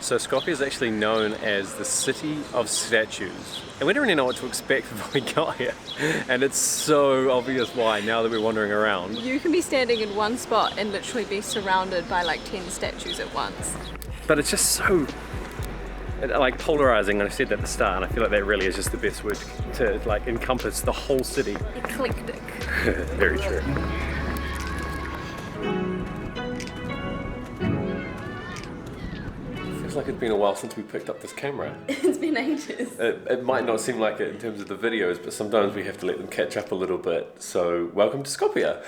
So Skopje is actually known as the city of statues. And we didn't really know what to expect when we got here. And it's so obvious why now that we're wandering around. You can be standing in one spot and literally be surrounded by like 10 statues at once. But it's just so like polarising, and I said that at the start, and I feel like that really is just the best word to like encompass the whole city. Eclectic. Very true. Feels like it's been a while since we picked up this camera. It's been ages. It might not seem like it in terms of the videos, but sometimes we have to let them catch up a little bit. So welcome to Skopje.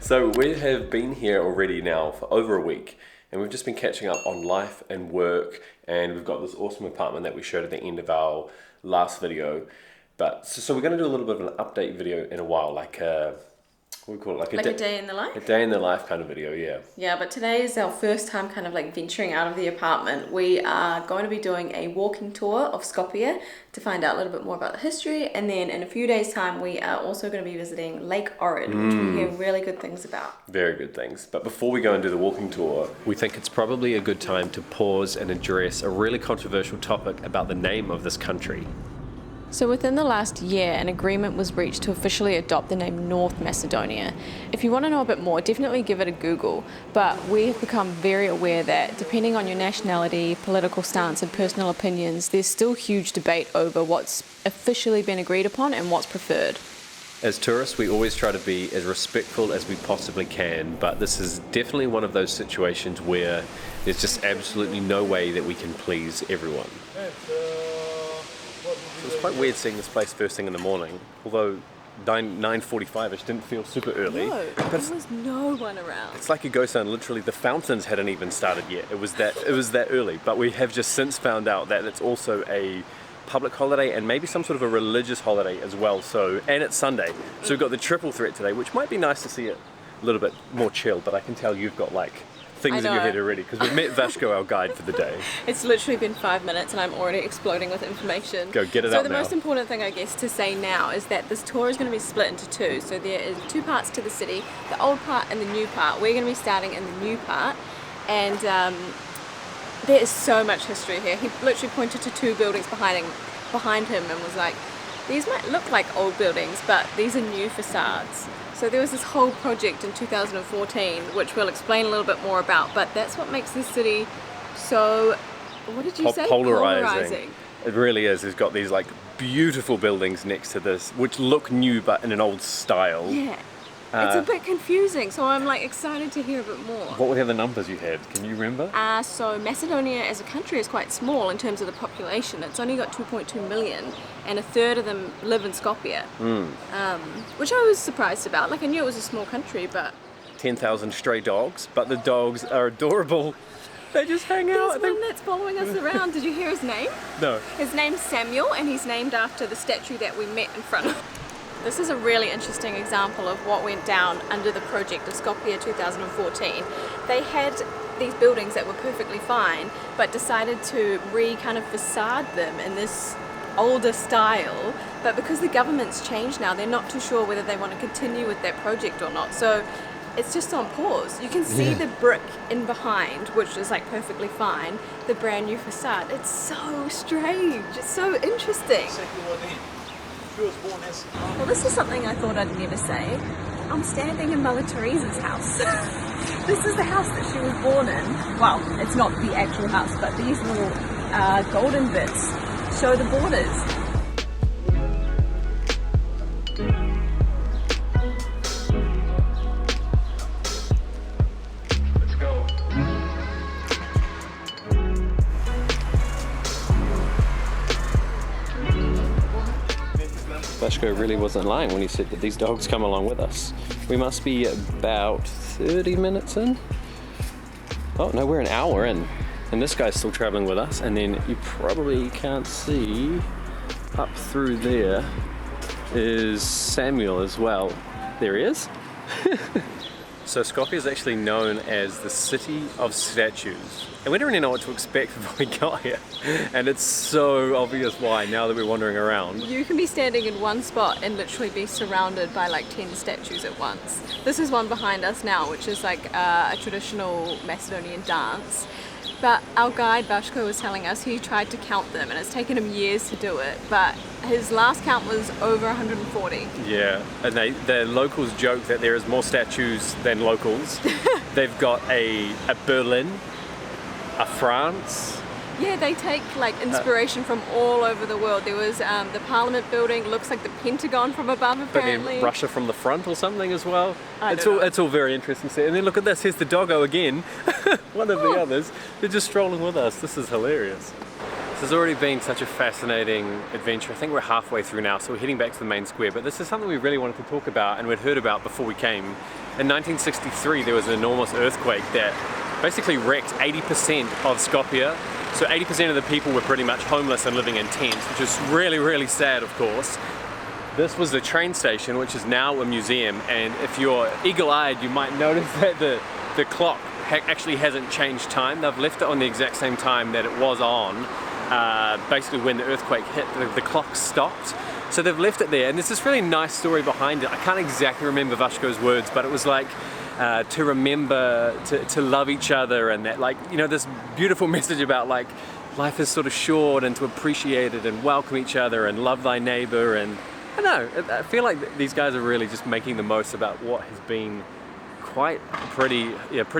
So we have been here already now for over a week, and we've just been catching up on life and work, and we've got this awesome apartment that we showed at the end of our last video. But so we're going to do a little bit of an update video in a while, like what do we call it? Like a day in the life? A day in the life kind of video, yeah. Yeah, but today is our first time kind of like venturing out of the apartment. We are going to be doing a walking tour of Skopje to find out a little bit more about the history, and then in a few days' time we are also going to be visiting Lake Oran, which we hear really good things about. Very good things. But before we go and do the walking tour, we think it's probably a good time to pause and address a really controversial topic about the name of this country. So within the last year, an agreement was reached to officially adopt the name North Macedonia. If you want to know a bit more, definitely give it a Google. But we have become very aware that depending on your nationality, political stance and personal opinions, there's still huge debate over what's officially been agreed upon and what's preferred. As tourists, we always try to be as respectful as we possibly can, but this is definitely one of those situations where there's just absolutely no way that we can please everyone. It was quite weird seeing this place first thing in the morning, although 9:45ish didn't feel super early. No, there was no one around. It's like a ghost town. Literally, the fountains hadn't even started yet. It was that early. But we have just since found out that it's also a public holiday and maybe some sort of a religious holiday as well. So, and it's Sunday, so we've got the triple threat today, which might be nice to see it a little bit more chill. But I can tell you've got like things in your head already, because we've met Vashko, our guide for the day. It's literally been 5 minutes and I'm already exploding with information. Go get it out now. So the most important thing I guess to say now is that this tour is going to be split into two. So there is two parts to the city, the old part and the new part. We're going to be starting in the new part, and there is so much history here. He literally pointed to two buildings behind him and was like, these might look like old buildings, but these are new facades. So there was this whole project in 2014, which we'll explain a little bit more about, but that's what makes this city so, what did you say? Polarising. It really is. It's got these like beautiful buildings next to this, which look new but in an old style. Yeah. It's a bit confusing, so I'm like excited to hear a bit more. What were the other numbers you had? Can you remember? So Macedonia as a country is quite small in terms of the population. It's only got 2.2 million, and a third of them live in Skopje, which I was surprised about. Like, I knew it was a small country, but 10,000 stray dogs, but the dogs are adorable. They just hang out. There's one that's following us around. Did you hear his name? No. His name's Samuel, and he's named after the statue that we met in front of. This is a really interesting example of what went down under the project of Skopje 2014. They had these buildings that were perfectly fine, but decided to kind of facade them in this older style. But because the government's changed now, they're not too sure whether they want to continue with that project or not. So it's just on pause. You can see the brick in behind, which is like perfectly fine, the brand new facade. It's so strange. It's so interesting. Well, this is something I thought I'd never say. I'm standing in Mother Teresa's house. This is the house that she was born in. Well, it's not the actual house, but these little golden bits show the borders. Vashko really wasn't lying when he said that these dogs come along with us. We must be about 30 minutes in. Oh no, we're an hour in, and this guy's still traveling with us. And then you probably can't see up through there is Samuel as well. There he is. So Skopje is actually known as the city of statues. And we didn't really know what to expect when we got here. And it's so obvious why now that we're wandering around. You can be standing in one spot and literally be surrounded by like 10 statues at once. This is one behind us now, which is like a traditional Macedonian dance. But our guide Vashko was telling us he tried to count them and it's taken him years to do it, but his last count was over 140. Yeah, and the locals joke that there is more statues than locals. They've got a Berlin, a France. Yeah, they take like inspiration from all over the world. There was the Parliament building, looks like the Pentagon from above apparently. But then Russia from the front or something as well. It's all very interesting to see. And then look at this, here's the doggo again. One of the others. They're just strolling with us. This is hilarious. This has already been such a fascinating adventure. I think we're halfway through now, so we're heading back to the main square. But this is something we really wanted to talk about and we'd heard about before we came. In 1963, there was an enormous earthquake that basically wrecked 80% of Skopje. So 80% of the people were pretty much homeless and living in tents, which is really, really sad, of course. This was the train station, which is now a museum, and if you're eagle-eyed, you might notice that the clock actually hasn't changed time. They've left it on the exact same time that it was on. Basically, when the earthquake hit, the clock stopped. So they've left it there, and there's this really nice story behind it. I can't exactly remember Vashko's words, but it was like, to remember to love each other, and that, like, you know, this beautiful message about like life is sort of short, and to appreciate it and welcome each other and love thy neighbor. And I don't know, I feel like these guys are really just making the most about what has been quite pretty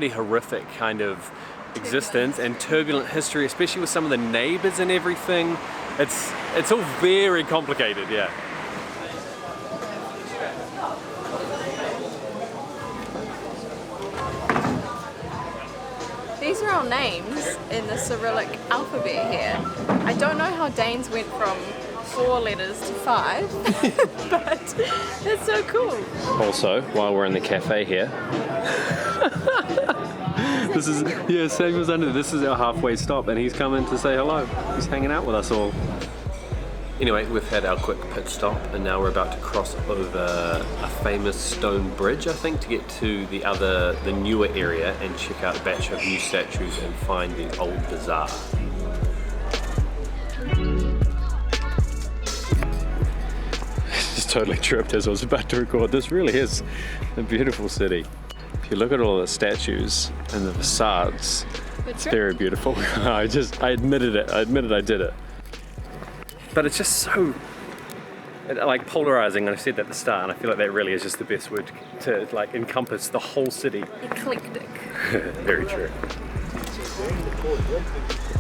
horrific kind of existence and turbulent history, especially with some of the neighbors and everything. It's all very complicated, yeah. These are our names in the Cyrillic alphabet here. I don't know how Danes went from 4 letters to 5, but it's so cool. Also, while we're in the cafe here, this is, yeah, Samuel's under, this is our halfway stop, and he's coming to say hello. He's hanging out with us all. Anyway, we've had our quick pit stop, and now we're about to cross over a famous stone bridge, I think, to get to the newer area and check out a batch of new statues and find the old Bazaar. Just totally tripped as I was about to record. This really is a beautiful city. If you look at all the statues and the facades, it's very beautiful. I admitted it. I admitted I did it. But it's just so like polarising, and I said that at the start, and I feel like that really is just the best word to like encompass the whole city. Eclectic. Very true.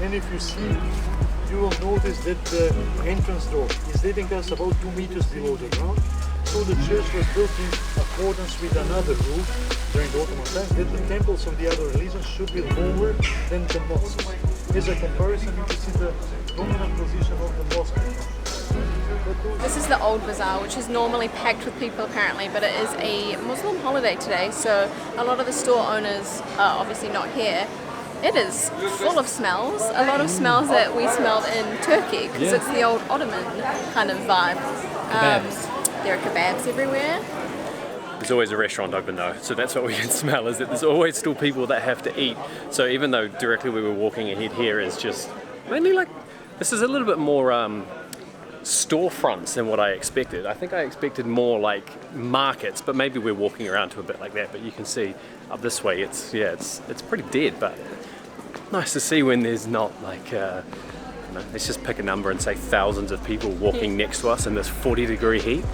And if you see, you will notice that the entrance door is leading us about 2 meters below the ground. So the church was built in accordance with another rule during the Ottoman times, that the temples of the other religions should be lower than the mosques. As a comparison, you can see the dominant position of the mosque. This is the old Bazaar, which is normally packed with people apparently, but it is a Muslim holiday today, so a lot of the store owners are obviously not here. It is full of smells, a lot of smells that we smelled in Turkey, because it's the old Ottoman kind of vibe. There are kebabs everywhere. There's always a restaurant open though, so that's what we can smell, is that there's always still people that have to eat. So even though directly we were walking ahead here is just mainly like, this is a little bit more storefronts than what I expected. I think I expected more like markets, but maybe we're walking around to a bit like that. But you can see up this way, it's pretty dead, but nice to see when there's not like, let's just pick a number and say thousands of people walking next to us in this 40-degree heat.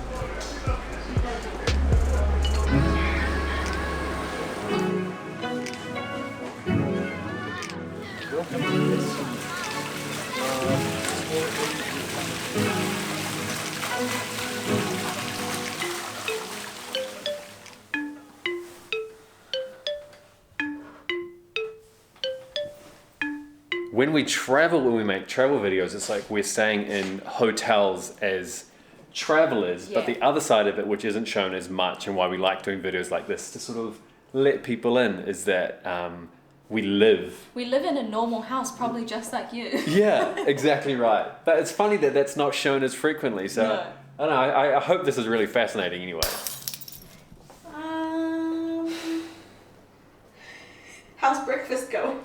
When we make travel videos, it's like we're staying in hotels as travelers, but the other side of it, which isn't shown as much, and why we like doing videos like this, to sort of let people in, is that we live in a normal house, probably just like you. Yeah, exactly right. But it's funny that that's not shown as frequently, so no. I don't know, I hope this is really fascinating anyway. How's breakfast go?